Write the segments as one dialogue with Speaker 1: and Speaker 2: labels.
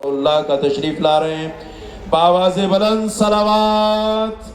Speaker 1: اللہ کا تشریف لا رہے ہیں. بآواز بلند صلوات.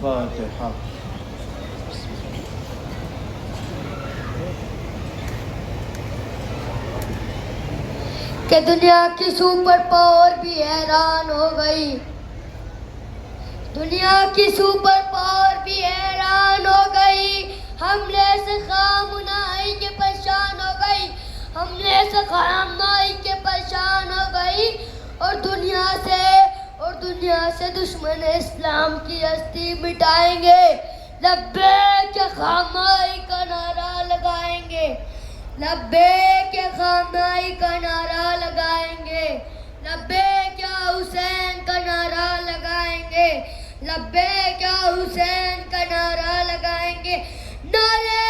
Speaker 1: فاتحہ.
Speaker 2: کہ دنیا کی سپر پاور بھی حیران ہو گئی. دنیا کی سپر پاور بھی حیران ہو گئی. حملے سے خامنائی کے پریشان ہو گئی. حملے سے خامنائی کے پریشان ہو گئی. اور دنیا سے دشمن اسلام کی ہستی مٹائیں گے. لبیک خامنائی کا نعرہ لگائیں گے. لبیک خامنائی کا نعرہ لگائیں گے. لبیک یا حسین کا نعرہ لگائیں گے. لبیک یا حسین کا نعرہ لگائیں گے. نعرہ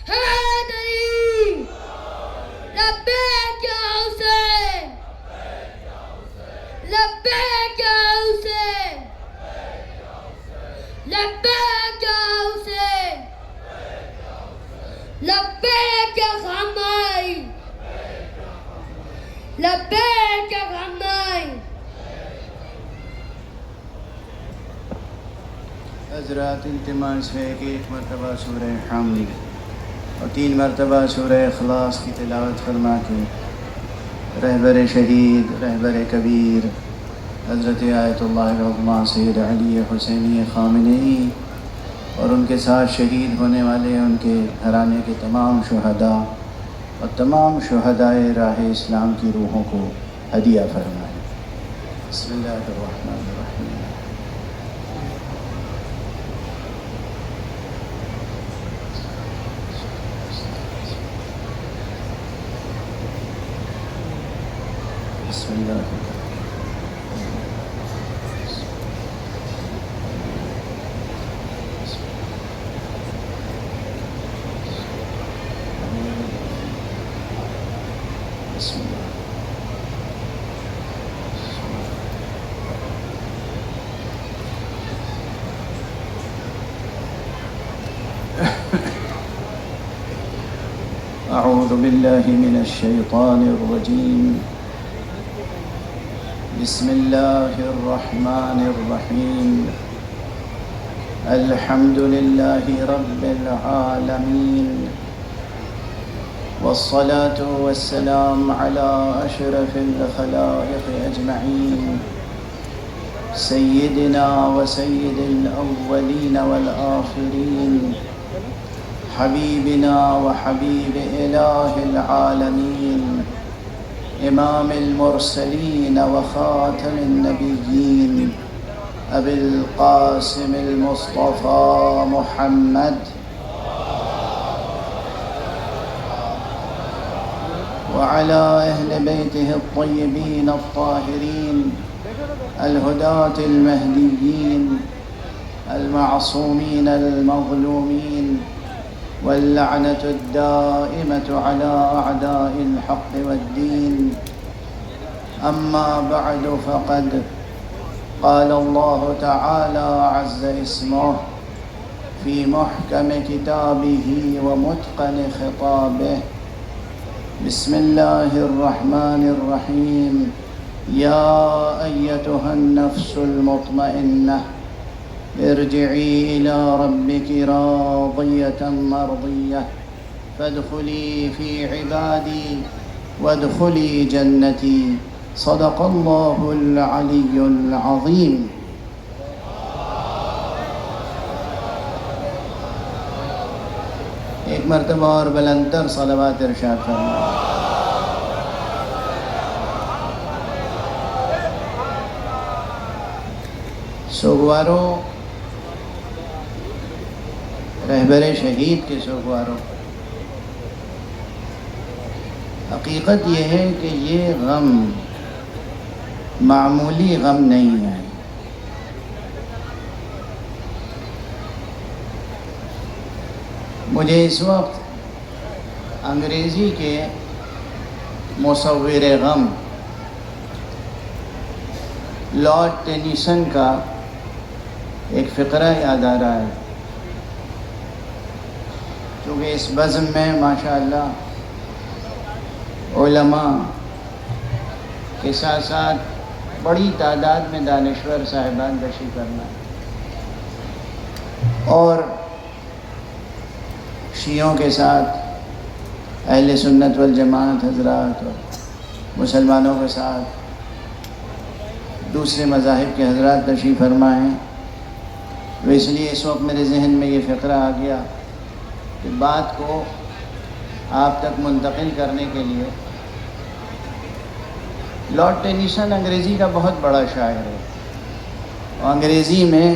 Speaker 2: حیدری. لبیک یا حسین. لبیک یا حسین. لبیک یا حسین. لبیک یا خامنائی. لبیک یا خامنائی.
Speaker 3: حضرات التماس ہے کہ ایک مرتبہ سورہ حمد اور 3 مرتبہ سورہ اخلاص کی تلاوت فرما کے رہبر شہید رہبر کبیر حضرت آیت اللہ العظمیٰ سید علی حسینی خامنئی اور ان کے ساتھ شہید ہونے والے ان کے گھرانے کے تمام شہداء اور تمام شہدائے راہ اسلام کی روحوں کو ہدیہ فرمائیں. بسم اللہ الرحمن الرحیم. بسم اللہ أعوذ بالله من الشيطان الرجيم. بسم الله الرحمن الرحيم. الحمد لله رب العالمين والصلاة والسلام على أشرف الخلائق أجمعين سيدنا وسيد الأولين والآخرين حبيبنا وحبيب إله العالمين إمام المرسلين وخاتم النبيين أبي القاسم المصطفى محمد وعلى أهل بيته الطيبين الطاهرين الهداة المهديين المعصومين المظلومين، واللعنة الدائمة على أعداء الحق والدين. أما بعد، فقد قال الله تعالى عز اسمه في محكم كتابه ومتقن خطابه: بسم الله الرحمن الرحيم. يا أيتها النفس المطمئنة ارجعي إلى ربك راضية مرضية فادخلي في عبادي وادخلي جنتي. صدق الله العلي العظيم. ایک مرتبہ اور بلندتر صلوات ارشاد فرمائیں. سوگوارو، رہبر شہید کے سوگوارو، حقیقت یہ ہے کہ یہ غم معمولی غم نہیں ہے. مجھے اس وقت انگریزی کے مصور غم لارڈ ٹینیسن کا ایک فقرہ یاد آ رہا ہے، کیونکہ اس بزم میں ماشاءاللہ علماء کے ساتھ ساتھ بڑی تعداد میں دانشور صاحبان تشریف فرما اور شیعوں کے ساتھ اہل سنت والجماعت حضرات اور مسلمانوں کے ساتھ دوسرے مذاہب کے حضرات تشریف فرما ہیں. تو اس لیے اس وقت میرے ذہن میں یہ فقرہ آ گیا کہ بات کو آپ تک منتقل کرنے کے لیے. لارڈ ٹینیسن انگریزی کا بہت بڑا شاعر ہے، اور انگریزی میں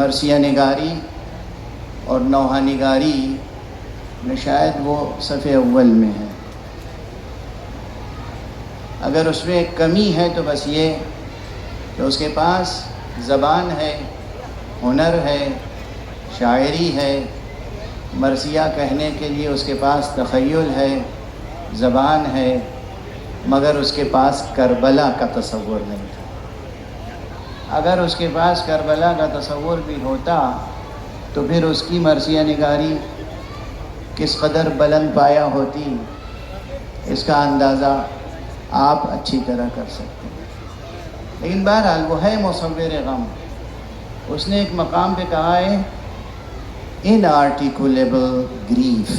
Speaker 3: مرثیہ نگاری اور نوحہ نگاری میں شاید وہ صفحے اول میں ہے. اگر اس میں ایک کمی ہے تو بس یہ کہ اس کے پاس زبان ہے، ہنر ہے، شاعری ہے، مرثیہ کہنے کے لیے اس کے پاس تخیل ہے، زبان ہے، مگر اس کے پاس کربلا کا تصور نہیں تھا. اگر اس کے پاس کربلا کا تصور بھی ہوتا تو پھر اس کی مرثیہ نگاری کس قدر بلند پایا ہوتی، اس کا اندازہ آپ اچھی طرح کر سکتے ہیں. لیکن بہرحال وہ ہے مصور غم. اس نے ایک مقام پہ کہا ہے inarticulable grief،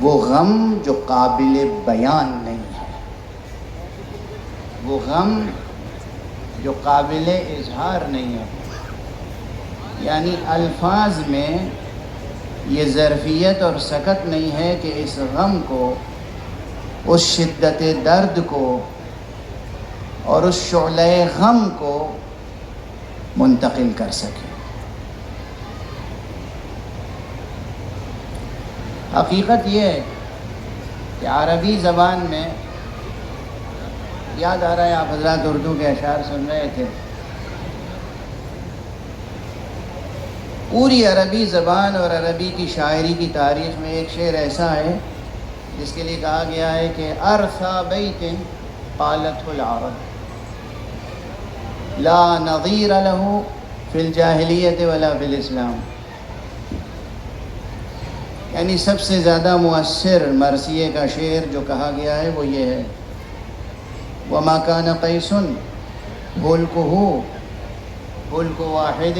Speaker 3: وہ غم جو قابل بیان نہیں ہے، وہ غم جو قابل اظہار نہیں ہے. یعنی الفاظ میں یہ ظرفیت اور سکت نہیں ہے کہ اس غم کو، اس شدت درد کو اور اس شعلہ غم کو منتقل کر سکے. حقیقت یہ ہے کہ عربی زبان میں، یاد آ رہا ہے آپ حضرات اردو کے اشعار سن رہے تھے، پوری عربی زبان اور عربی کی شاعری کی تاریخ میں ایک شعر ایسا ہے جس کے لیے کہا گیا ہے کہ ارثا بیت قالته العرب لا نظیر له فی الجاہلیت ولا فی الاسلام. یعنی سب سے زیادہ مؤثر مرثیے کا شعر جو کہا گیا ہے وہ یہ ہے: وما كان قیس ملکہ ملک واحد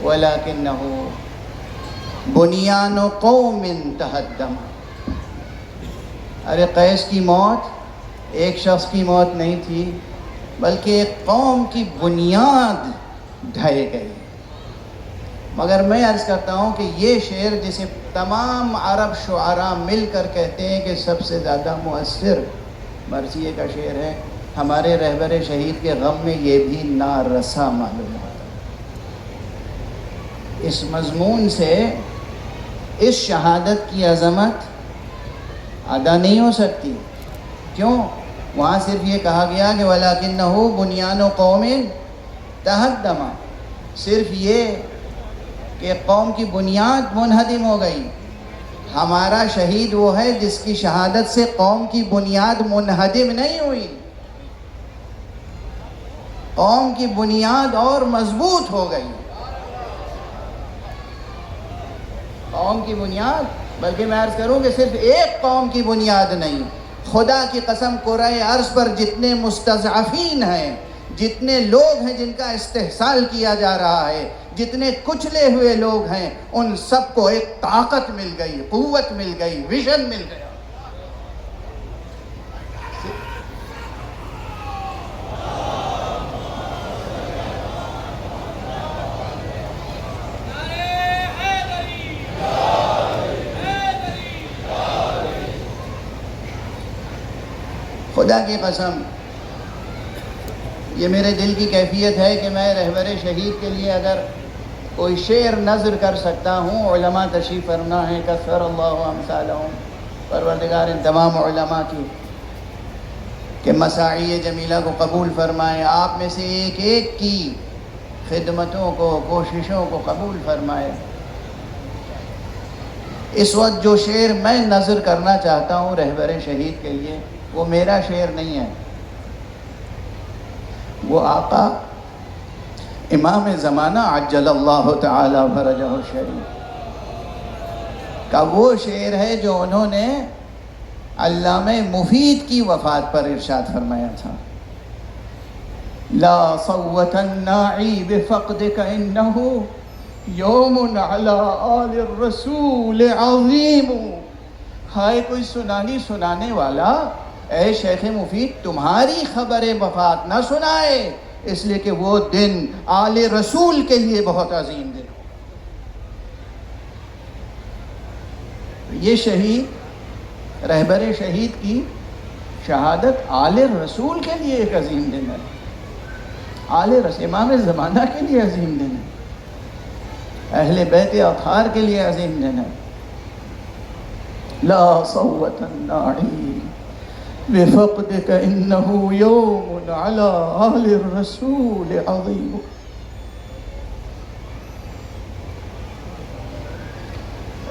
Speaker 3: ولکنہ بنیان قوم تہدم. ارے قیس کی موت ایک شخص کی موت نہیں تھی، بلکہ ایک قوم کی بنیاد ڈھہ گئی. مگر میں عرض کرتا ہوں کہ یہ شعر جسے تمام عرب شعراء مل کر کہتے ہیں کہ سب سے زیادہ مؤثر مرثیے کا شعر ہے، ہمارے رہبر شہید کے غم میں یہ بھی نارسا معلوم ہوتا. اس مضمون سے اس شہادت کی عظمت ادا نہیں ہو سکتی. کیوں؟ وہاں صرف یہ کہا گیا کہ وَلَكِنَّهُ بُنْيَانُ قَوْمٍ تَهَدَّمَ، صرف یہ کہ قوم کی بنیاد منہدم ہو گئی۔ ہمارا شہید وہ ہے جس کی شہادت سے قوم کی بنیاد منہدم نہیں ہوئی، قوم کی بنیاد اور مضبوط ہو گئی۔ قوم کی بنیاد، بلکہ میں عرض کروں کہ صرف ایک قوم کی بنیاد نہیں، خدا کی قسم کرۂ ارض پر جتنے مستضعفین ہیں، جتنے لوگ ہیں جن کا استحصال کیا جا رہا ہے، جتنے کچلے ہوئے لوگ ہیں، ان سب کو ایک طاقت مل گئی، قوت مل گئی، ویژن مل گیا۔ خدا کی قسم یہ میرے دل کی کیفیت ہے کہ میں رہبر شہید کے لیے اگر کوئی شعر نظر کر سکتا ہوں، علماء تشریف فرما ہے، کثر اللہ امثالہم، پروردگار ان تمام علماء کی کہ مساعی جمیلہ کو قبول فرمائے، آپ میں سے ایک ایک کی خدمتوں کو، کوششوں کو قبول فرمائے۔ اس وقت جو شعر میں نظر کرنا چاہتا ہوں رہبر شہید کے لیے، وہ میرا شعر نہیں ہے، وہ آقا امام زمانہ عجل اللہ تعالی فرجہ الشریف کا وہ شعر ہے جو انہوں نے علامہ مفید کی وفات پر ارشاد فرمایا تھا۔ لا صوت الناعی بفقدک انہو یوم علی آل الرسول عظیم۔ ہائے کوئی سنانی سنانے والا اے شیخ مفید تمہاری خبر وفات نہ سنائے، اس لیے کہ وہ دن آل رسول کے لیے بہت عظیم دن۔ یہ شہید، رہبر شہید کی شہادت آل رسول کے لیے ایک عظیم دن ہے، آل رسول امام زمانہ کے لیے عظیم دن ہے، اہل بیت اطہار کے لیے عظیم دن ہے۔ لا صوت الناعی بفقدک انہو یوم علی آل الرسول عظیم۔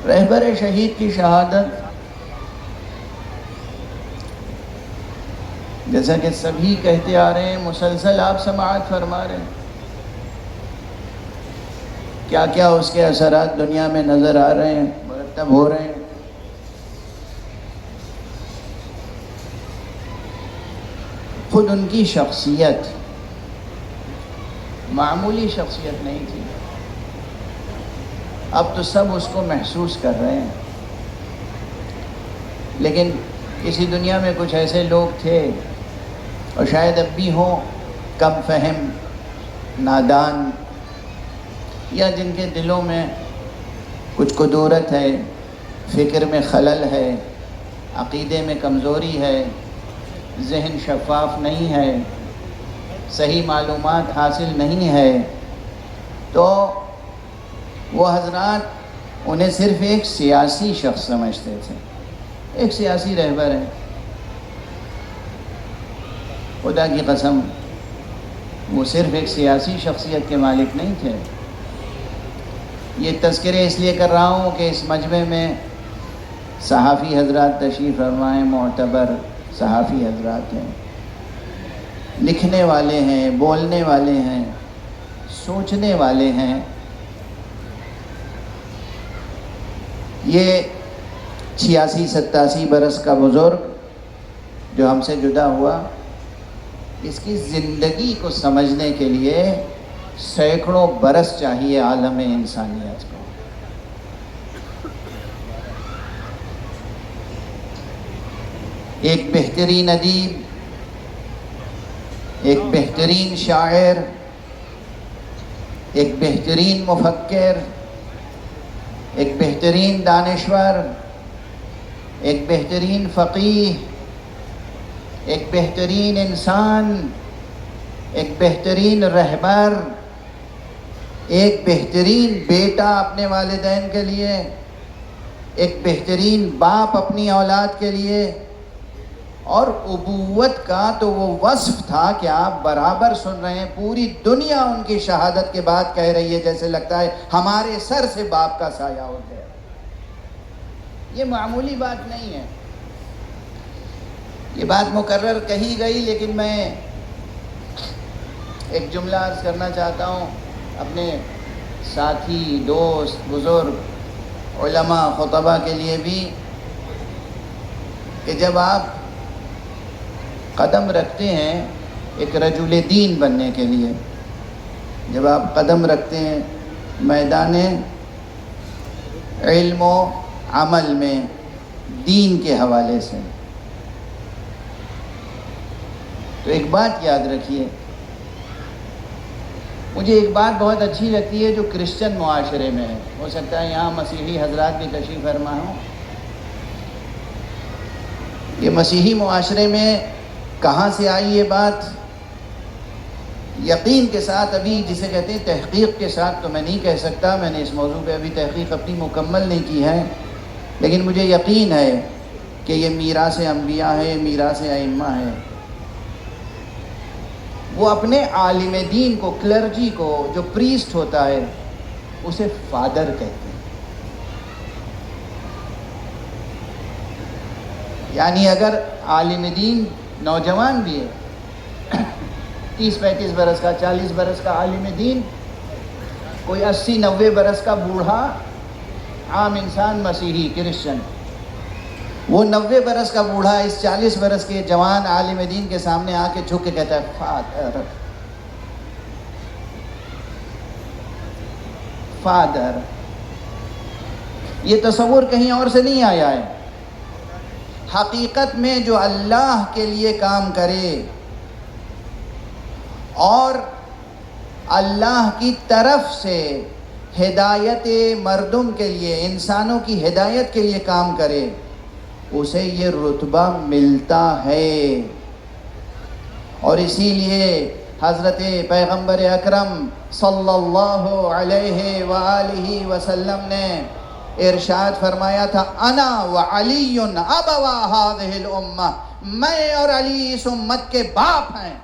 Speaker 3: رہبر شہید کی شہادت جیسا کہ سبھی کہتے آ رہے ہیں، مسلسل آپ سماعت فرما رہے ہیں، کیا کیا اس کے اثرات دنیا میں نظر آ رہے ہیں، مرتب ہو رہے ہیں۔ خود ان کی شخصیت معمولی شخصیت نہیں تھی، اب تو سب اس کو محسوس کر رہے ہیں، لیکن اسی دنیا میں کچھ ایسے لوگ تھے اور شاید اب بھی ہوں، کم فہم، نادان، یا جن کے دلوں میں کچھ کدورت ہے، فکر میں خلل ہے، عقیدے میں کمزوری ہے، ذہن شفاف نہیں ہے، صحیح معلومات حاصل نہیں ہے، تو وہ حضرات انہیں صرف ایک سیاسی شخص سمجھتے تھے، ایک سیاسی رہبر ہے۔ خدا کی قسم وہ صرف ایک سیاسی شخصیت کے مالک نہیں تھے۔ یہ تذکرے اس لیے کر رہا ہوں کہ اس مجمع میں صحافی حضرات تشریف فرمائیں، معتبر صحافی حضرات ہیں، لکھنے والے ہیں، بولنے والے ہیں، سوچنے والے ہیں۔ یہ 86-87 برس کا بزرگ جو ہم سے جدا ہوا، اس کی زندگی کو سمجھنے کے لیے سینکڑوں برس چاہیے عالم انسانیت کو۔ ایک بہترین ادیب، ایک بہترین شاعر، ایک بہترین مفکر، ایک بہترین دانشور، ایک بہترین فقیہ، ایک بہترین انسان، ایک بہترین رہبر، ایک بہترین بیٹا اپنے والدین کے لیے، ایک بہترین باپ اپنی اولاد کے لیے، اور ابوت کا تو وہ وصف تھا کہ آپ برابر سن رہے ہیں، پوری دنیا ان کی شہادت کے بعد کہہ رہی ہے، جیسے لگتا ہے ہمارے سر سے باپ کا سایہ اٹھ گیا۔ یہ معمولی بات نہیں ہے، یہ بات مکرر کہی گئی، لیکن میں ایک جملہ عرض کرنا چاہتا ہوں اپنے ساتھی، دوست، بزرگ، علماء، خطبہ کے لیے بھی، کہ جب آپ قدم رکھتے ہیں ایک رجل دین بننے کے لیے، جب آپ قدم رکھتے ہیں میدان علم و عمل میں دین کے حوالے سے، تو ایک بات یاد رکھیے، مجھے ایک بات بہت اچھی لگتی ہے جو کرسچن معاشرے میں ہے، ہو سکتا ہے یہاں مسیحی حضرات بھی تشریف فرما ہوں۔ یہ مسیحی معاشرے میں کہاں سے آئی یہ بات؟ یقین کے ساتھ، ابھی جسے کہتے ہیں تحقیق کے ساتھ تو میں نہیں کہہ سکتا، میں نے اس موضوع پہ ابھی تحقیق اپنی مکمل نہیں کی ہے، لیکن مجھے یقین ہے کہ یہ میراث انبیاء ہے، میراث ائمہ ہے۔ وہ اپنے عالم دین کو، کلرجی کو، جو پریسٹ ہوتا ہے اسے فادر کہتے ہیں، یعنی اگر عالم دین نوجوان بھی ہے، 30-35 برس کا، 40 برس کا عالم دین، کوئی 80-90 برس کا بوڑھا عام انسان، مسیحی، کرسچن، وہ 90 برس کا بوڑھا اس 40 برس کے جوان عالم دین کے سامنے آ کے جھک کے کہتا ہے فادر، فادر۔ یہ تصور کہیں اور سے نہیں آیا ہے، حقیقت میں جو اللہ کے لیے کام کرے اور اللہ کی طرف سے ہدایت مردم کے لیے، انسانوں کی ہدایت کے لیے کام کرے، اسے یہ رتبہ ملتا ہے۔ اور اسی لیے حضرت پیغمبر اکرم صلی اللہ علیہ وآلہ وسلم نے ارشاد فرمایا تھا، انا وعلی ابوا هذه الامہ، میں اور علی اس امت کے باپ ہیں۔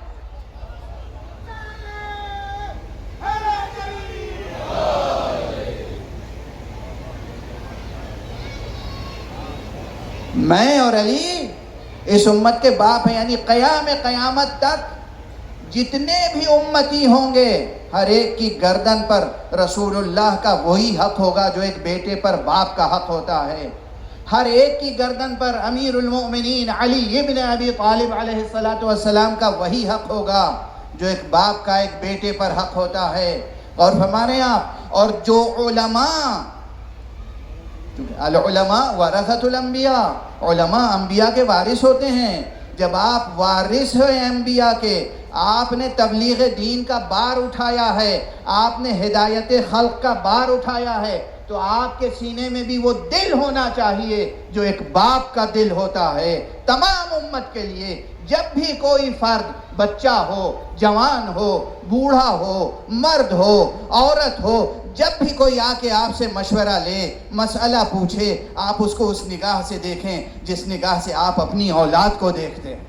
Speaker 3: میں اور علی اس امت کے باپ ہیں، یعنی قیامت تک جتنے بھی امتی ہوں گے، ہر ایک کی گردن پر رسول اللہ کا وہی حق ہوگا جو ایک بیٹے پر باپ کا حق ہوتا ہے۔ ہر ایک کی گردن پر امیر المؤمنین علی ابن ابی طالب علیہ السلام کا وہی حق ہوگا جو ایک باپ کا ایک بیٹے پر حق ہوتا ہے۔ اور فرما رہے ہیں آپ، اور جو علماء، العلماء ورثۃ الانبیاء، علماء انبیاء کے وارث ہوتے ہیں۔ جب آپ وارث ہوئے انبیاء کے، آپ نے تبلیغ دین کا بار اٹھایا ہے، آپ نے ہدایت خلق کا بار اٹھایا ہے، تو آپ کے سینے میں بھی وہ دل ہونا چاہیے جو ایک باپ کا دل ہوتا ہے۔ تمام امت کے لیے جب بھی کوئی فرد، بچہ ہو، جوان ہو، بوڑھا ہو، مرد ہو، عورت ہو، جب بھی کوئی آ کے آپ سے مشورہ لے، مسئلہ پوچھے، آپ اس کو اس نگاہ سے دیکھیں جس نگاہ سے آپ اپنی اولاد کو دیکھتے ہیں۔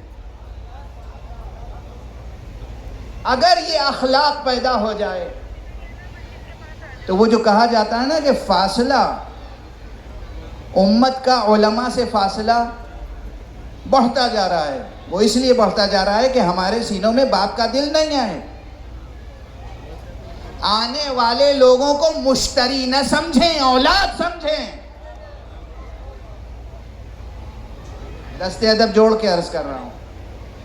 Speaker 3: اگر یہ اخلاق پیدا ہو جائے تو وہ جو کہا جاتا ہے نا کہ فاصلہ، امت کا علماء سے فاصلہ بڑھتا جا رہا ہے، وہ اس لیے بڑھتا جا رہا ہے کہ ہمارے سینوں میں باپ کا دل نہیں ہے۔ آنے والے لوگوں کو مشتری نہ سمجھیں، اولاد سمجھیں۔ دست ادب جوڑ کے عرض کر رہا ہوں،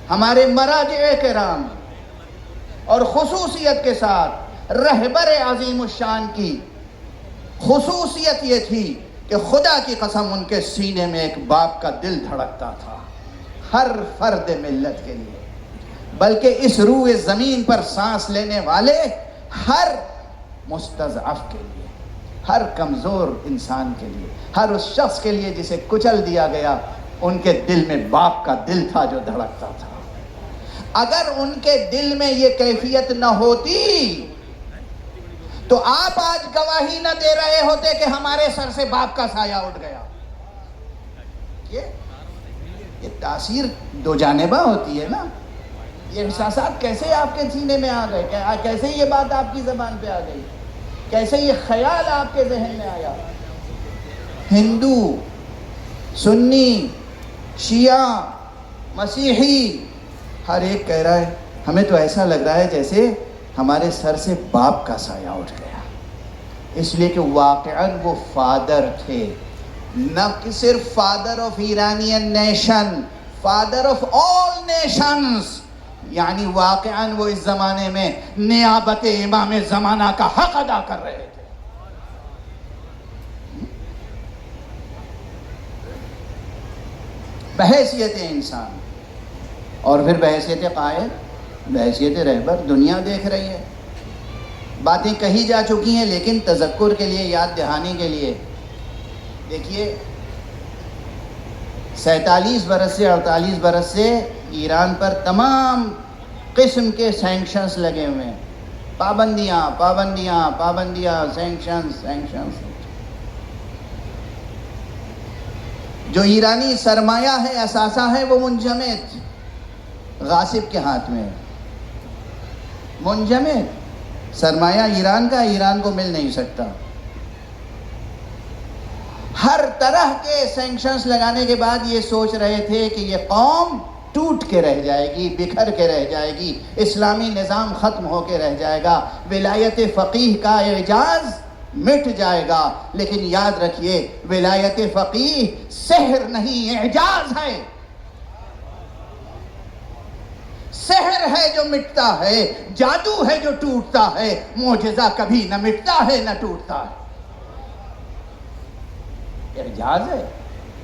Speaker 3: ہمارے مراجع کرام اور خصوصیت کے ساتھ رہبر عظیم الشان کی خصوصیت یہ تھی کہ خدا کی قسم ان کے سینے میں ایک باپ کا دل دھڑکتا تھا، ہر فرد ملت کے لیے، بلکہ اس روئے زمین پر سانس لینے والے ہر مستضعف کے لیے، ہر کمزور انسان کے لیے، ہر اس شخص کے لیے جسے کچل دیا گیا، ان کے دل میں باپ کا دل تھا جو دھڑکتا تھا۔ اگر ان کے دل میں یہ کیفیت نہ ہوتی تو آپ آج گواہی نہ دے رہے ہوتے کہ ہمارے سر سے باپ کا سایہ اٹھ گیا۔ یہ تاثیر دو جانبہ ہوتی ہے نا. یہ احساسات کیسے آپ کے سینے میں آ گئے؟ کیسے یہ بات آپ کی زبان پہ آ گئی؟ کیسے یہ خیال آپ کے ذہن میں آیا؟ ہندو، سنی، شیعہ، مسیحی، ہر ایک کہہ رہا ہے ہمیں تو ایسا لگ رہا ہے جیسے ہمارے سر سے باپ کا سایہ اٹھ گیا. اس لیے کہ واقعاً وہ فادر تھے، نہ کہ صرف father of Iranian nation, father of all nations. یعنی واقعاً وہ اس زمانے میں نیابت امام زمانہ کا حق ادا کر رہے تھے. بحیثیت انسان اور پھر بحیثیت قائد، بحیثیت رہبر. دنیا دیکھ رہی ہے، باتیں کہی جا چکی ہیں، لیکن تذکر کے لیے، یاد دہانی کے لیے دیکھیے 47 برس سے 48 برس سے ایران پر تمام قسم کے سینکشنز لگے ہوئے ہیں. پابندیاں پابندیاں پابندیاں، سینکشنز. جو ایرانی سرمایہ ہے، اثاثہ ہے، وہ منجمد غاصب کے ہاتھ میں ہے. منجمد سرمایہ ایران کا، ایران کو مل نہیں سکتا. ہر طرح کے سینکشنز لگانے کے بعد یہ سوچ رہے تھے کہ یہ قوم ٹوٹ کے رہ جائے گی، بکھر کے رہ جائے گی، اسلامی نظام ختم ہو کے رہ جائے گا، ولایت فقیہ کا اعجاز مٹ جائے گا. لیکن یاد رکھیے ولایت فقیہ سحر نہیں، اعجاز ہے. سحر ہے جو مٹتا ہے، جادو ہے جو ٹوٹتا ہے، معجزہ کبھی نہ مٹتا ہے نہ ٹوٹتا ہے. اعجاز ہے،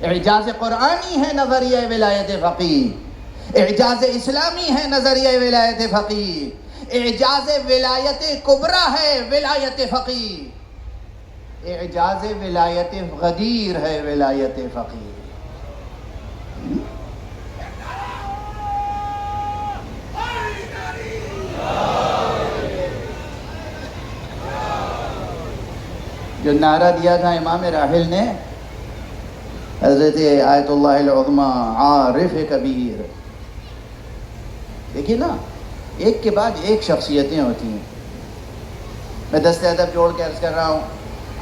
Speaker 3: اعجاز قرآنی ہے نظریہ ولایت فقیہ، اعجاز اسلامی ہے نظریہ ولایت فقیہ، اعجاز ولایت کبریٰ ہے ولایت فقیہ، اعجاز ولایت غدیر ہے ولایت فقیہ. جو نعرہ دیا تھا امام راحل نے، حضرت آیت اللہ العظمیٰ عارف کبیر. دیکھیے نا، ایک کے بعد ایک شخصیتیں ہوتی ہیں. میں دست ادب جوڑ کے عرض کر رہا ہوں،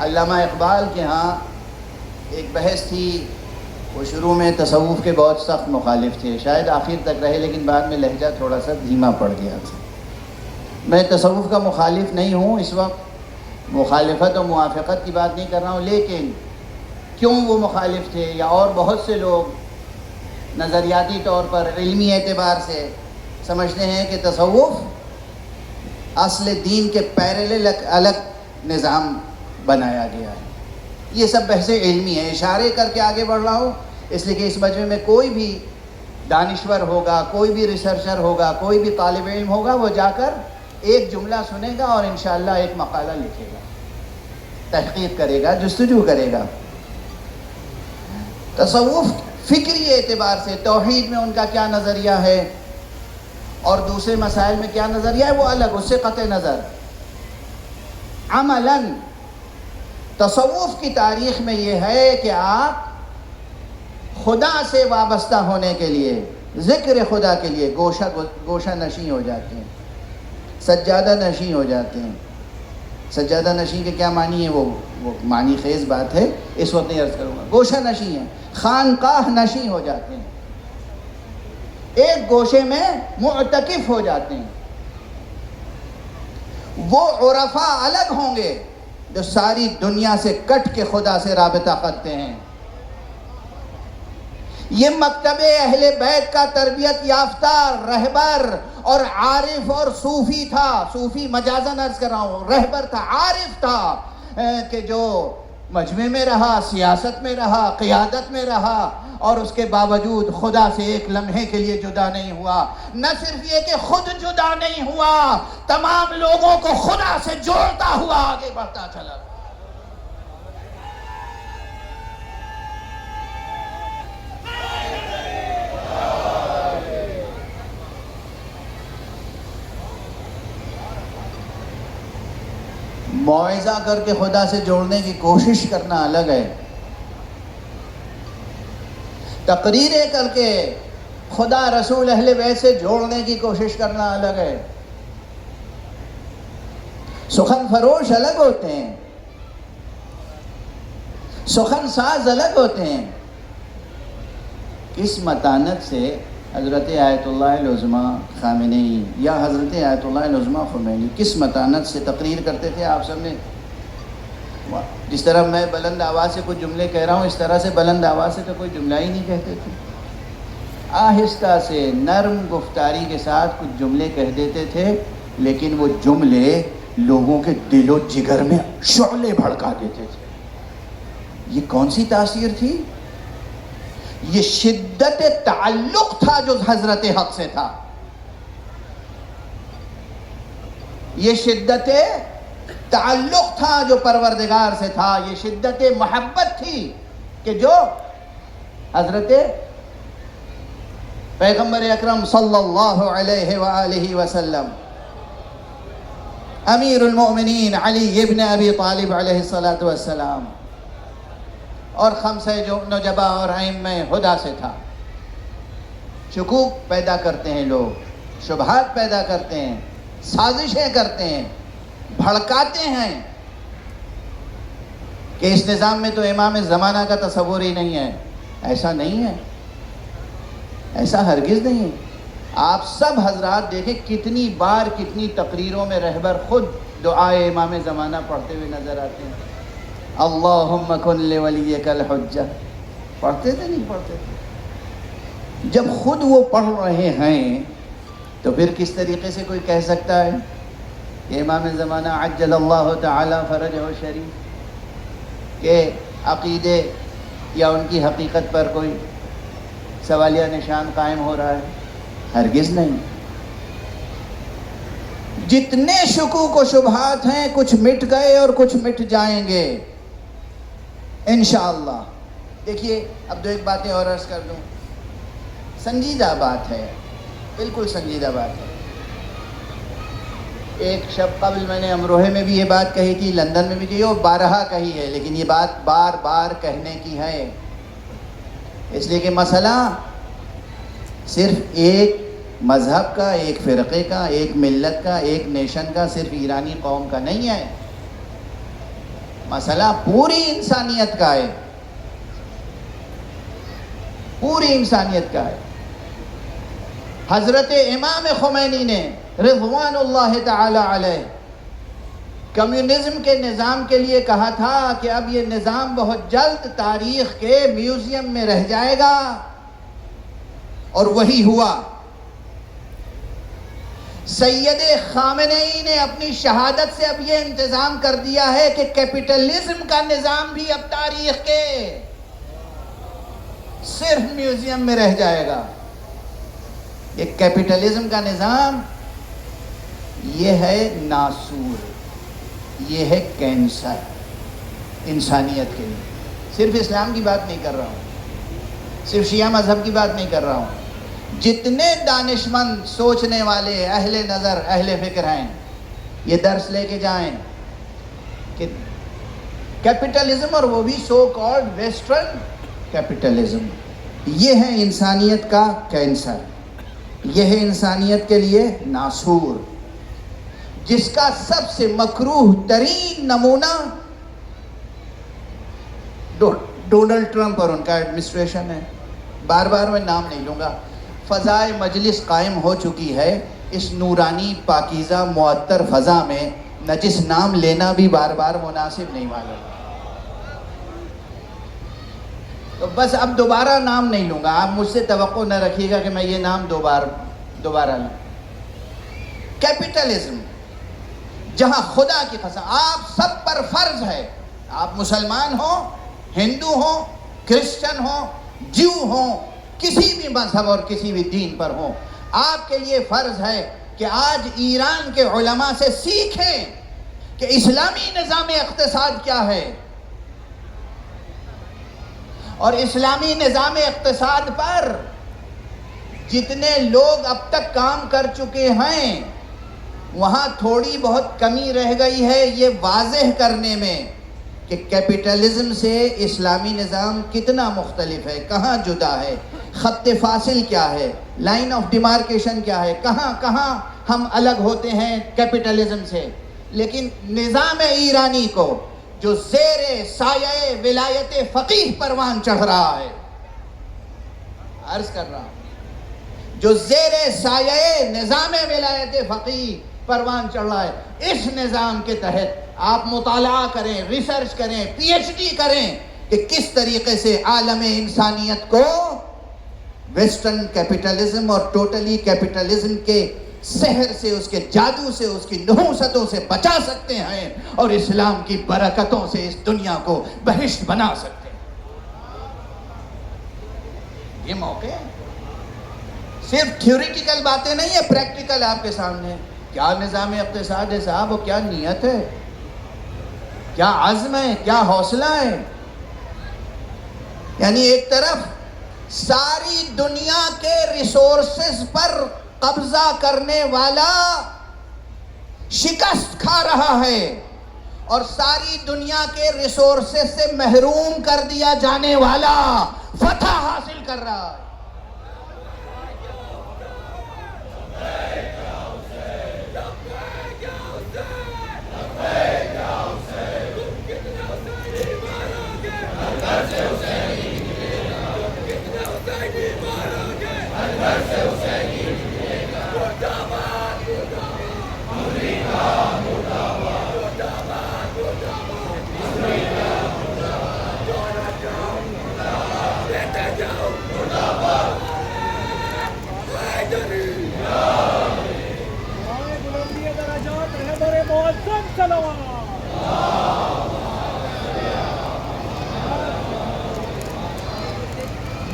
Speaker 3: علامہ اقبال کے ہاں ایک بحث تھی. وہ شروع میں تصوف کے بہت سخت مخالف تھے، شاید آخر تک رہے، لیکن بعد میں لہجہ تھوڑا سا دھیما پڑ گیا تھا. میں تصوف کا مخالف نہیں ہوں، اس وقت مخالفت و موافقت کی بات نہیں کر رہا ہوں، لیکن کیوں وہ مخالف تھے، یا اور بہت سے لوگ نظریاتی طور پر، علمی اعتبار سے سمجھتے ہیں کہ تصوف اصل دین کے پیرالل الگ نظام بنایا گیا ہے. یہ سب بحثیں علمی ہیں، اشارے کر کے آگے بڑھ رہا ہوں اس لیے کہ اس مجمع میں کوئی بھی دانشور ہوگا، کوئی بھی ریسرچر ہوگا، کوئی بھی طالب علم ہوگا، وہ جا کر ایک جملہ سنے گا اور انشاءاللہ ایک مقالہ لکھے گا، تحقیق کرے گا، جستجو کرے گا. تصوف فکری اعتبار سے توحید میں ان کا کیا نظریہ ہے اور دوسرے مسائل میں کیا نظریہ ہے وہ الگ، اس سے قطع نظر. عملاً تصوف کی تاریخ میں یہ ہے کہ آپ خدا سے وابستہ ہونے کے لیے، ذکر خدا کے لیے گوشہ نشیں ہو جاتے ہیں، سجادہ نشیں ہو جاتے ہیں. سجادہ نشیں کے کیا معنی ہے، وہ معنی خیز بات ہے، اس وقت نہیں عرض کروں گا. گوشہ نشیں ہیں، خانقاہ نشیں ہو جاتے ہیں، ایک گوشے میں معتکف ہو جاتے ہیں. وہ عرفاء الگ ہوں گے جو ساری دنیا سے کٹ کے خدا سے رابطہ کرتے ہیں. یہ مکتب اہل بیت کا تربیت یافتہ رہبر اور عارف اور صوفی تھا. صوفی مجازاً عرض کر رہا ہوں، رہبر تھا، عارف تھا، کہ جو مجمع میں رہا، سیاست میں رہا، قیادت میں رہا، اور اس کے باوجود خدا سے ایک لمحے کے لیے جدا نہیں ہوا. نہ صرف یہ کہ خود جدا نہیں ہوا، تمام لوگوں کو خدا سے جوڑتا ہوا آگے بڑھتا چلا. موعظہ کر کے خدا سے جوڑنے کی کوشش کرنا الگ ہے، تقریریں کر کے خدا رسول اہل بیت سے جوڑنے کی کوشش کرنا الگ ہے. سخن فروش الگ ہوتے ہیں، سخن ساز الگ ہوتے ہیں. کس متانت سے حضرت آیت اللہ العظمیٰ خامنئی یا حضرت آیت اللہ العظمیٰ خمینی کس متانت سے تقریر کرتے تھے. آپ سب نے جس طرح میں بلند آواز سے کچھ جملے کہہ رہا ہوں، اس طرح سے بلند آواز سے تو کوئی جملہ ہی نہیں کہتے تھے. آہستہ سے نرم گفتاری کے ساتھ کچھ جملے کہہ دیتے تھے، لیکن وہ جملے لوگوں کے دل و جگر میں شعلے بھڑکا دیتے تھے. یہ کون سی تاثیر تھی؟ یہ شدت تعلق تھا جو حضرت حق سے تھا. یہ شدت تعلق تھا جو پروردگار سے تھا. یہ شدت محبت تھی کہ جو حضرت پیغمبر اکرم صلی اللہ علیہ وآلہ وسلم امیر المؤمنین علی ابن ابی طالب علیہ السلام اور خمسہ جو نجبا اور ائمہ ہدیٰ سے تھا. شکوک پیدا کرتے ہیں لوگ، شبہات پیدا کرتے ہیں، سازشیں کرتے ہیں، بھڑکاتے ہیں کہ اس نظام میں تو امام زمانہ کا تصور ہی نہیں ہے. ایسا نہیں ہے، ایسا ہرگز نہیں ہے. آپ سب حضرات دیکھیں کتنی بار کتنی تقریروں میں رہبر خود دعائے امام زمانہ پڑھتے ہوئے نظر آتے ہیں. اللہم کن لولیک الحجہ پڑھتے تھے نہیں پڑھتے تھے؟ جب خود وہ پڑھ رہے ہیں تو پھر کس طریقے سے کوئی کہہ سکتا ہے کہ امام زمانہ عجل اللہ تعالی فرجہ شریف کے عقیدے یا ان کی حقیقت پر کوئی سوالیہ نشان قائم ہو رہا ہے؟ ہرگز نہیں. جتنے شکوک و شبہات ہیں کچھ مٹ گئے اور کچھ مٹ جائیں گے انشاءاللہ. دیکھیے اب دو ایک باتیں اور عرض کر دوں. سنجیدہ بات ہے، بالکل سنجیدہ بات ہے. ایک شب قبل میں نے امروہے میں بھی یہ بات کہی تھی، لندن میں بھی کہی اور بارہا کہی ہے، لیکن یہ بات بار بار کہنے کی ہے، اس لیے کہ مسئلہ صرف ایک مذہب کا، ایک فرقے کا، ایک ملت کا، ایک نیشن کا، صرف ایرانی قوم کا نہیں ہے. مسئلہ پوری انسانیت کا ہے، پوری انسانیت کا ہے. حضرت امام خمینی نے رضوان اللہ تعالی علیہ کمیونزم کے نظام کے لیے کہا تھا کہ اب یہ نظام بہت جلد تاریخ کے میوزیم میں رہ جائے گا، اور وہی ہوا. سید خامنئی نے اپنی شہادت سے اب یہ انتظام کر دیا ہے کہ کیپٹلزم کا نظام بھی اب تاریخ کے صرف میوزیم میں رہ جائے گا. یہ کیپٹلزم کا نظام یہ ہے ناسور، یہ ہے کینسر انسانیت کے لیے. صرف اسلام کی بات نہیں کر رہا ہوں، صرف شیعہ مذہب کی بات نہیں کر رہا ہوں. جتنے دانشمند سوچنے والے اہل نظر اہل فکر ہیں یہ درس لے کے جائیں کہ کیپٹلزم، اور وہ بھی سو کالڈ ویسٹرن کیپٹلزم، یہ ہے انسانیت کا کینسر، یہ ہے انسانیت کے لیے ناسور، جس کا سب سے مکروہ ترین نمونہ ڈونلڈ ٹرمپ اور ان کا ایڈمنسٹریشن ہے. بار بار میں نام نہیں لوں گا. فضائے مجلس قائم ہو چکی ہے اس نورانی پاکیزہ معطر فضا میں، نہ جس نام لینا بھی بار بار مناسب نہیں معلوم. تو بس اب دوبارہ نام نہیں لوں گا. آپ مجھ سے توقع نہ رکھیے گا کہ میں یہ نام دوبارہ لوں. کیپٹلزم جہاں خدا کی قسم آپ سب پر فرض ہے، آپ مسلمان ہوں، ہندو ہوں، کرسچن ہوں، جیو ہوں، کسی بھی مذہب اور کسی بھی دین پر ہوں، آپ کے لیے فرض ہے کہ آج ایران کے علماء سے سیکھیں کہ اسلامی نظام اقتصاد کیا ہے، اور اسلامی نظام اقتصاد پر جتنے لوگ اب تک کام کر چکے ہیں وہاں تھوڑی بہت کمی رہ گئی ہے یہ واضح کرنے میں کہ کیپٹلزم سے اسلامی نظام کتنا مختلف ہے، کہاں جدا ہے.
Speaker 4: خط فاصل کیا ہے، لائن آف ڈیمارکیشن کیا ہے، کہاں کہاں ہم الگ ہوتے ہیں کیپٹلزم سے. لیکن نظام ایرانی کو جو زیر سایہ ولایت فقیہ پروان چڑھ رہا ہے، عرض کر رہا ہوں، جو زیر سایہ نظام ولایت فقیہ پروان چڑھ رہا ہے، اس نظام کے تحت آپ مطالعہ کریں، ریسرچ کریں، پی ایچ ڈی کریں کہ کس طریقے سے عالم انسانیت کو ویسٹرن کیپٹلزم اور ٹوٹلی کیپٹلزم کے سحر سے، اس کے جادو سے، اس کی نحوستوں سے بچا سکتے ہیں اور اسلام کی برکتوں سے اس دنیا کو بہشت بنا سکتے ہیں. یہ موقع ہے. صرف تھیوریٹیکل باتیں نہیں ہے، پریکٹیکل آپ کے سامنے. کیا نظام اقتصاد ہے صاحب، وہ کیا نیت ہے، کیا عزم ہے، کیا حوصلہ ہے. یعنی ایک طرف ساری دنیا کے ریسورسز پر قبضہ کرنے والا شکست کھا رہا ہے اور ساری دنیا کے ریسورسز سے محروم کر دیا جانے والا فتح حاصل کر رہا ہے.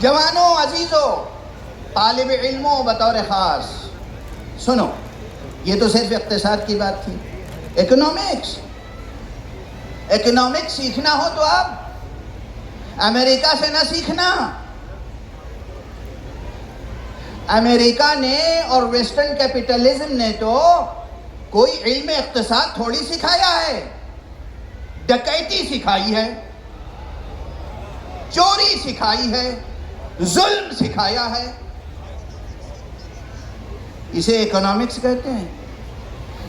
Speaker 4: جوانوں، عزیزوں، طالب علموں بطور خاص سنو، یہ تو صرف اقتصاد کی بات تھی. اکنامکس سیکھنا ہو تو آپ امریکہ سے نہ سیکھنا. امریکہ نے اور ویسٹرن کیپٹلزم نے تو کوئی علم اقتصاد تھوڑی سکھایا ہے، ڈکیتی سکھائی ہے، چوری سکھائی ہے، ظلم سکھایا ہے. اسے اکنامکس کہتے ہیں.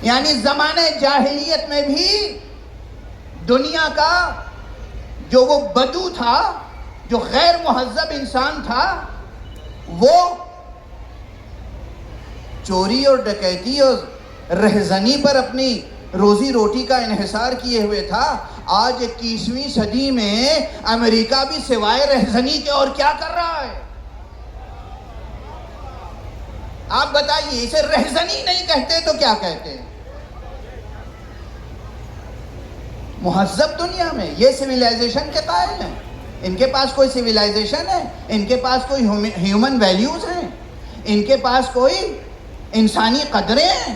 Speaker 4: یعنی زمانہ جاہلیت میں بھی دنیا کا جو وہ بدو تھا، جو غیر مہذب انسان تھا، وہ چوری اور ڈکیتی اور رہزنی پر اپنی روزی روٹی کا انحصار کیے ہوئے تھا. آج 21ویں صدی میں امریکہ بھی سوائے رہزنی کے اور کیا کر رہا ہے؟ آپ بتائیے، اسے رہزنی نہیں کہتے تو کیا کہتے ہیں؟ مہذب دنیا میں یہ سویلائزیشن کے قائل ہیں. ان کے پاس کوئی سویلائزیشن ہے؟ ان کے پاس کوئی ہیومن ویلیوز ہیں؟ ان کے پاس کوئی انسانی قدریں ہیں؟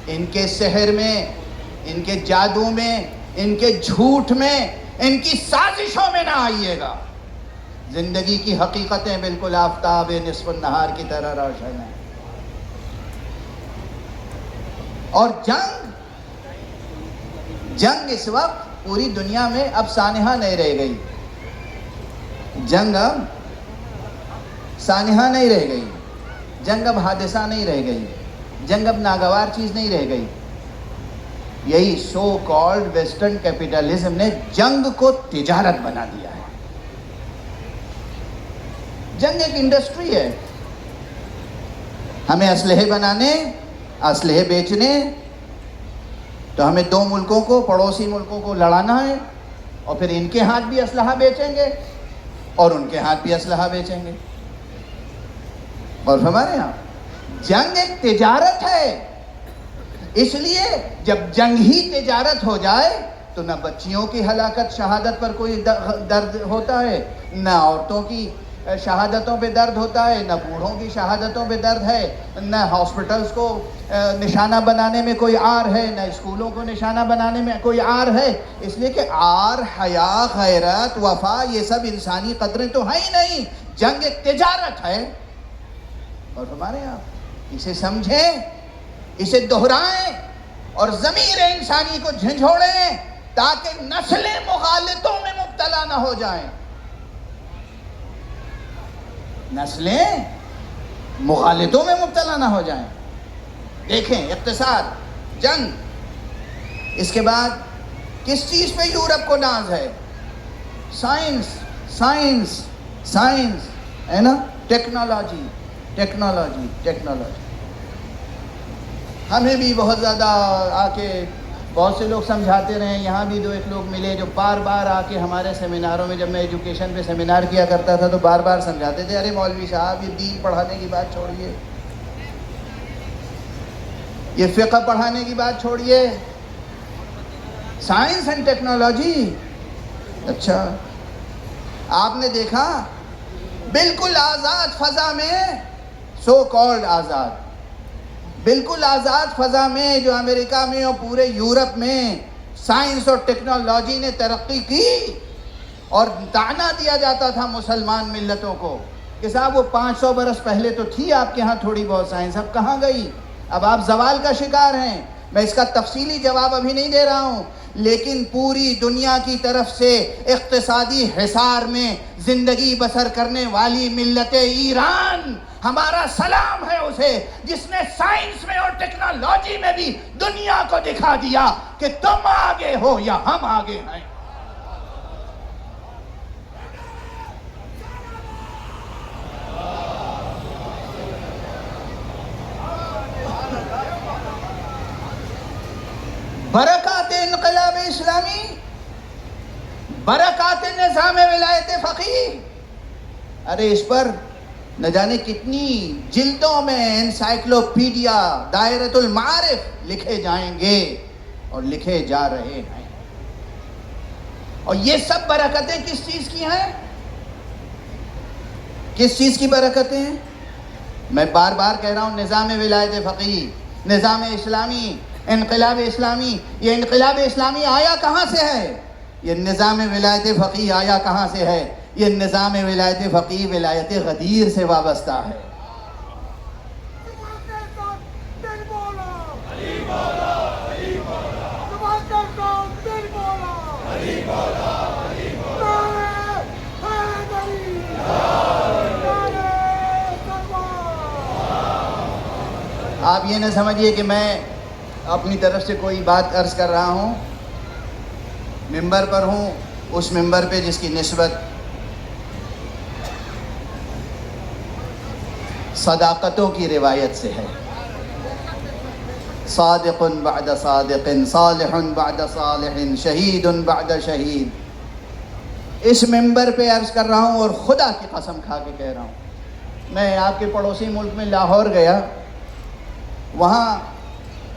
Speaker 4: ان کے سحر میں، ان کے جادو میں، ان کے جھوٹ میں، ان کی سازشوں میں نہ آئیے گا. زندگی کی حقیقتیں بالکل آفتاب نصف النہار کی طرح روشن ہیں. اور جنگ اس وقت پوری دنیا میں اب سانحہ نہیں رہ گئی. جنگ اب سانحہ نہیں رہ گئی. جنگ اب حادثہ نہیں رہ گئی. جنگ اب ناگوار چیز نہیں رہ گئی. یہی سو کالڈ ویسٹرن کیپٹلزم نے جنگ کو تجارت بنا دیا ہے. جنگ ایک انڈسٹری ہے. ہمیں اسلحے بنانے، اسلحے بیچنے، تو ہمیں دو ملکوں کو، پڑوسی ملکوں کو لڑانا ہے، اور پھر ان کے ہاتھ بھی اسلحہ بیچیں گے اور ان کے ہاتھ بھی اسلحہ بیچیں گے. اور ہمارے یہاں جنگ ایک تجارت ہے. اس لیے جب جنگ ہی تجارت ہو جائے تو نہ بچیوں کی ہلاکت شہادت پر کوئی درد ہوتا ہے، نہ عورتوں کی شہادتوں پہ درد ہوتا ہے، نہ بوڑھوں کی شہادتوں پہ درد ہے، نہ ہاسپٹلز کو نشانہ بنانے میں کوئی عار ہے، نہ اسکولوں کو نشانہ بنانے میں کوئی عار ہے. اس لیے کہ عار، حیا، غیرت، وفا، یہ سب انسانی قدریں تو ہیں ہی نہیں. جنگ ایک تجارت ہے. اور ہمارے یہاں اسے سمجھیں، اسے دہرائیں اور ضمیر انسانی کو جھنجھوڑیں تاکہ نسلیں مغالطوں میں مبتلا نہ ہو جائیں. نسلیں مغالطوں میں مبتلا نہ ہو جائیں. دیکھیں اقتصاد, جنگ, اس کے بعد کس چیز پہ یورپ کو ناز ہے؟ سائنس, سائنس, سائنس ہے نا, ٹیکنالوجی, ٹیکنالوجی, ٹیکنالوجی. ہمیں بھی بہت زیادہ آ کے بہت سے لوگ سمجھاتے رہے. یہاں بھی 2-1 لوگ ملے جو بار بار آ کے ہمارے سیمیناروں میں, جب میں ایجوکیشن پہ سیمینار کیا کرتا تھا تو بار بار سمجھاتے تھے, ارے مولوی صاحب یہ دین پڑھانے کی بات چھوڑیے, یہ فقہ پڑھانے کی بات چھوڑیے, سائنس اینڈ ٹیکنالوجی. اچھا آپ نے دیکھا بالکل آزاد فضا میں, سو کالڈ آزاد, بالکل آزاد فضا میں جو امریکہ میں اور پورے یورپ میں سائنس اور ٹیکنالوجی نے ترقی کی, اور طعنہ دیا جاتا تھا مسلمان ملتوں کو کہ صاحب وہ 500 برس پہلے تو تھی آپ کے ہاں تھوڑی بہت سائنس, اب کہاں گئی؟ اب آپ زوال کا شکار ہیں. میں اس کا تفصیلی جواب ابھی نہیں دے رہا ہوں, لیکن پوری دنیا کی طرف سے اقتصادی حصار میں زندگی بسر کرنے والی ملت ایران, ہمارا سلام ہے اسے, جس نے سائنس میں اور ٹیکنالوجی میں بھی دنیا کو دکھا دیا کہ تم آگے ہو یا ہم آگے ہیں. برکات انقلاب اسلامی, برکات نظام ولایت فقیہ. ارے اس پر نہ جانے کتنی جلدوں میں انسائکلوپیڈیا دائرۃ المعارف لکھے جائیں گے اور لکھے جا رہے ہیں. اور یہ سب برکتیں کس چیز کی ہیں؟ کس چیز کی برکتیں ہیں؟ میں بار بار کہہ رہا ہوں, نظام ولایت فقیہ, نظام اسلامی, انقلاب اسلامی. یہ انقلاب اسلامی آیا کہاں سے ہے؟ یہ نظام ولایت فقیہ آیا کہاں سے ہے؟ یہ نظام ولایت فقیہ ولایت غدیر سے وابستہ ہے. آپ یہ نہ سمجھیے کہ میں اپنی طرف سے کوئی بات عرض کر رہا ہوں. ممبر پر ہوں, اس ممبر پہ جس کی نسبت صداقتوں کی روایت سے ہے. صادق بعد صادق, صالح بعد صالح, شہید بعد شہید. اس ممبر پہ عرض کر رہا ہوں اور خدا کی قسم کھا کے کہہ رہا ہوں. میں آپ کے پڑوسی ملک میں لاہور گیا, وہاں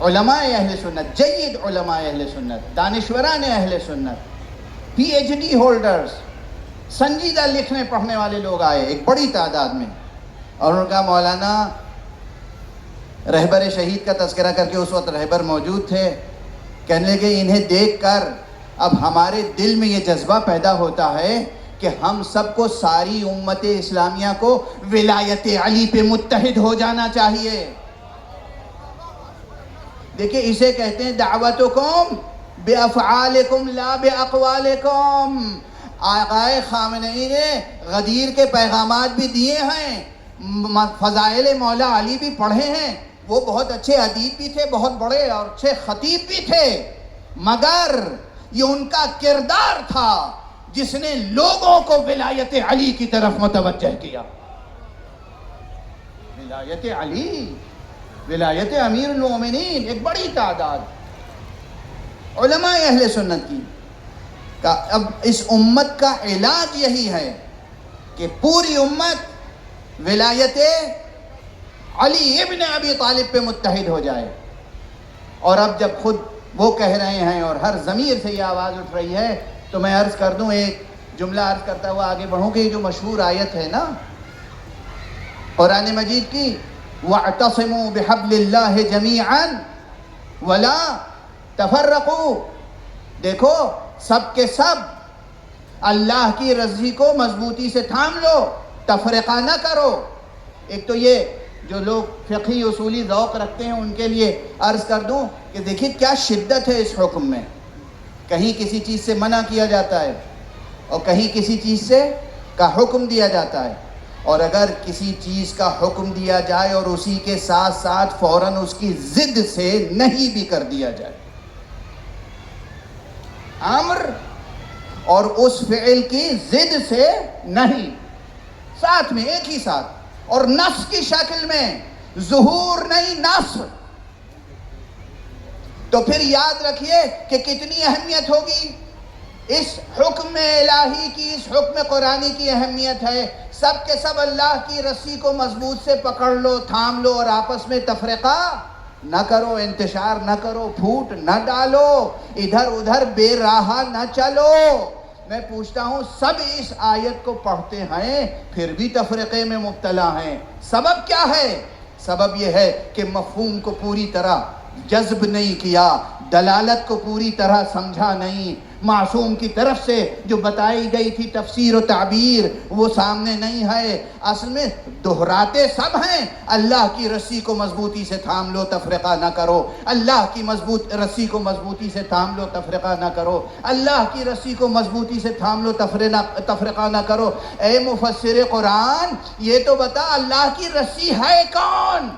Speaker 4: علماء اہل سنت, جید علماء اہل سنت, دانشوران اہل سنت, پی ایچ ڈی ہولڈرز, سنجیدہ لکھنے پڑھنے والے لوگ آئے ایک بڑی تعداد میں, اور ان کا مولانا رہبر شہید کا تذکرہ کر کے, اس وقت رہبر موجود تھے, کہنے لگے انہیں دیکھ کر اب ہمارے دل میں یہ جذبہ پیدا ہوتا ہے کہ ہم سب کو, ساری امت اسلامیہ کو ولایت علی پہ متحد ہو جانا چاہیے. دیکھیں اسے کہتے ہیں دعوتکم بافعالکم لا باقوالکم. آقائے خامنئی نے غدیر کے پیغامات بھی دیے ہیں, فضائل مولا علی بھی پڑھے ہیں, وہ بہت اچھے ادیب بھی تھے, بہت بڑے اور اچھے خطیب بھی تھے, مگر یہ ان کا کردار تھا جس نے لوگوں کو ولایت علی کی طرف متوجہ کیا. ولایت علی, ولایت امیر المومنین, ایک بڑی تعداد علماء اہل سنت کی. اب اس امت کا علاج یہی ہے کہ پوری امت ولایت علی ابن ابی طالب پہ متحد ہو جائے. اور اب جب خود وہ کہہ رہے ہیں اور ہر ضمیر سے یہ آواز اٹھ رہی ہے, تو میں عرض کر دوں, ایک جملہ عرض کرتا ہوا آگے بڑھوں کہ یہ جو مشہور آیت ہے نا قرآن مجید کی, وَاعْتَصِمُوا بِحَبْلِ اللَّهِ جَمِيعًا وَلَا تَفَرَّقُوا. دیکھو سب کے سب اللہ کی رضی کو مضبوطی سے تھام لو, تفرقہ نہ کرو. ایک تو یہ جو لوگ فقہی اصولی ذوق رکھتے ہیں ان کے لیے عرض کر دوں کہ دیکھیے کیا شدت ہے اس حکم میں. کہیں کسی چیز سے منع کیا جاتا ہے اور کہیں کسی چیز سے کا حکم دیا جاتا ہے, اور اگر کسی چیز کا حکم دیا جائے اور اسی کے ساتھ ساتھ فوراً اس کی ضد سے نہیں بھی کر دیا جائے، امر اور اس فعل کی ضد سے نہیں، ساتھ میں ایک ہی ساتھ، اور نص کی شکل میں، ظہور نہیں نص، تو پھر یاد رکھیے کہ کتنی اہمیت ہوگی اس حکم الہی کی، اس حکم قرآنی کی اہمیت ہے۔ سب کے سب اللہ کی رسی کو مضبوط سے پکڑ لو، تھام لو، اور آپس میں تفرقہ نہ کرو، انتشار نہ کرو، پھوٹ نہ ڈالو، ادھر ادھر بے راہ نہ چلو۔ میں پوچھتا ہوں، سب اس آیت کو پڑھتے ہیں پھر بھی تفرقے میں مبتلا ہیں، سبب کیا ہے؟ سبب یہ ہے کہ مفہوم کو پوری طرح جذب نہیں کیا، دلالت کو پوری طرح سمجھا نہیں، معصوم کی طرف سے جو بتائی گئی تھی تفسیر و تعبیر وہ سامنے نہیں ہے۔ اصل میں دہراتے سب ہیں، اللہ کی رسی کو مضبوطی سے تھام لو، تفرقہ نہ کرو، اللہ کی مضبوط رسی کو مضبوطی سے تھام لو، تفرقہ نہ کرو، اللہ کی رسی کو مضبوطی سے تھام لو، تفرقہ نہ کرو۔ اے مفسر قرآن، یہ تو بتا اللہ کی رسی ہے کون؟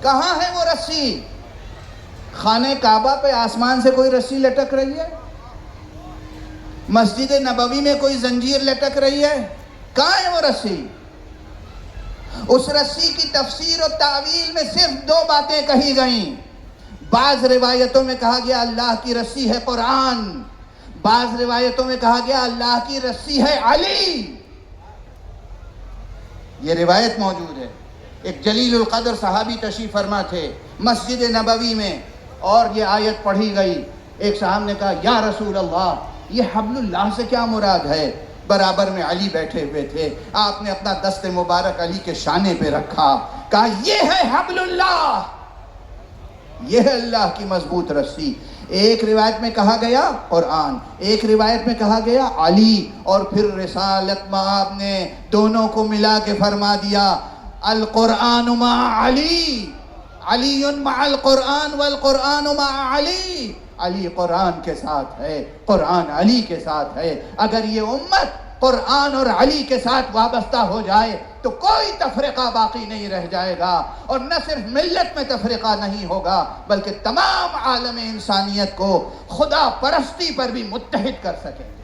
Speaker 4: کہاں ہے وہ رسی؟ خانہ کعبہ پہ آسمان سے کوئی رسی لٹک رہی ہے؟ مسجد نبوی میں کوئی زنجیر لٹک رہی ہے؟ کہاں ہے وہ رسی؟ اس رسی کی تفسیر و تعویل میں صرف دو باتیں کہی گئیں۔ بعض روایتوں میں کہا گیا اللہ کی رسی ہے قرآن، بعض روایتوں میں کہا گیا اللہ کی رسی ہے علی۔ یہ روایت موجود ہے۔ ایک جلیل القدر صحابی تشریف فرما تھے مسجد نبوی میں، اور یہ آیت پڑھی گئی۔ ایک صاحب نے کہا یا رسول اللہ، یہ حبل اللہ سے کیا مراد ہے؟ برابر میں علی بیٹھے ہوئے تھے، آپ نے اپنا دست مبارک علی کے شانے پہ رکھا، کہا یہ ہے حبل اللہ، یہ ہے اللہ کی مضبوط رسی۔ ایک روایت میں کہا گیا قرآن، ایک روایت میں کہا گیا علی، اور پھر رسالت میں آپ نے دونوں کو ملا کے فرما دیا القرآن مع علی، علی مع القرآن والقرآن مع علی۔ علی قرآن کے ساتھ ہے، قرآن علی کے ساتھ ہے۔ اگر یہ امت قرآن اور علی کے ساتھ وابستہ ہو جائے تو کوئی تفرقہ باقی نہیں رہ جائے گا، اور نہ صرف ملت میں تفرقہ نہیں ہوگا بلکہ تمام عالم انسانیت کو خدا پرستی پر بھی متحد کر سکیں گے۔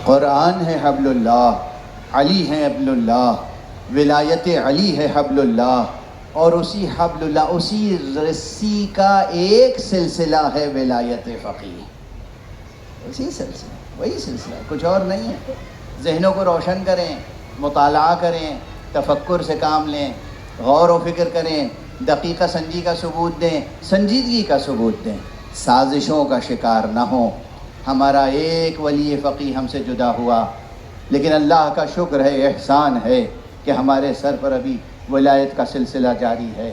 Speaker 4: قرآن ہے حبل اللہ، علی ہے حبل اللہ، ولایت علی ہے حبل اللہ، اور اسی حبل اللہ، اسی رسی کا ایک سلسلہ ہے ولایت فقیہ، اسی سلسلہ، وہی سلسلہ، کچھ اور نہیں ہے۔ ذہنوں کو روشن کریں، مطالعہ کریں، تفکر سے کام لیں، غور و فکر کریں، دقیقہ سنجی کا ثبوت دیں، سنجیدگی کا ثبوت دیں، سازشوں کا شکار نہ ہوں۔ ہمارا ایک ولی فقیہ ہم سے جدا ہوا، لیکن اللہ کا شکر ہے، احسان ہے کہ ہمارے سر پر ابھی ولایت کا سلسلہ جاری ہے۔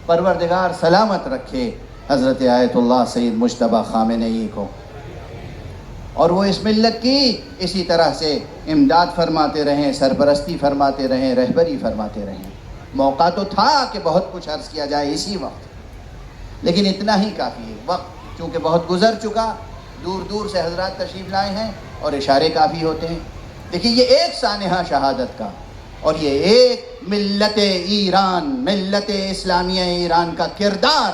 Speaker 4: پروردگار سلامت رکھے حضرت آیت اللہ سید مجتبیٰ خامنئی کو، اور وہ اس ملت کی اسی طرح سے امداد فرماتے رہیں، سرپرستی فرماتے رہیں، رہبری فرماتے رہیں۔ موقع تو تھا کہ بہت کچھ عرض کیا جائے اسی وقت، لیکن اتنا ہی کافی ہے۔ وقت چونکہ بہت گزر چکا، دور دور سے حضرات تشریف لائے ہیں اور اشارے کافی ہوتے ہیں۔ دیکھیے یہ ایک سانحہ شہادت کا، اور یہ ایک ملت ایران، ملت اسلامیہ ایران کا کردار،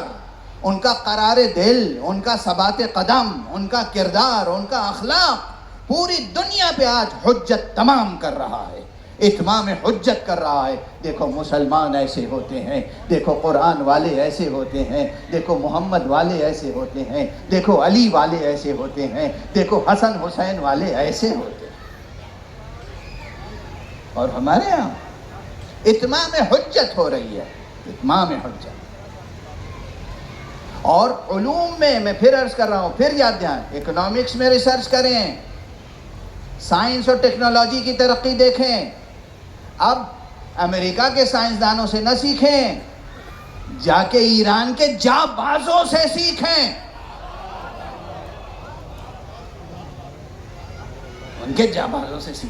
Speaker 4: ان کا قرار دل، ان کا ثبات قدم، ان کا کردار، ان کا اخلاق پوری دنیا پہ آج حجت تمام کر رہا ہے، اتمام حجت کر رہا ہے۔ دیکھو مسلمان ایسے ہوتے ہیں، دیکھو قرآن والے ایسے ہوتے ہیں، دیکھو محمد والے ایسے ہوتے ہیں، دیکھو علی والے ایسے ہوتے ہیں، دیکھو حسن حسین والے ایسے ہوتے ہیں، اور ہمارے ہاں اتمام حجت ہو رہی ہے، اتمام حجت۔ اور علوم میں پھر عرض کر رہا ہوں، پھر یاد دیں، اکنامکس میں ریسرچ کریں، سائنس اور ٹیکنالوجی کی ترقی دیکھیں۔ اب امریکہ کے سائنسدانوں سے نہ سیکھیں، جا کے ایران کے جانبازوں سے سیکھیں، ان کے جانبازوں سے سیکھیں.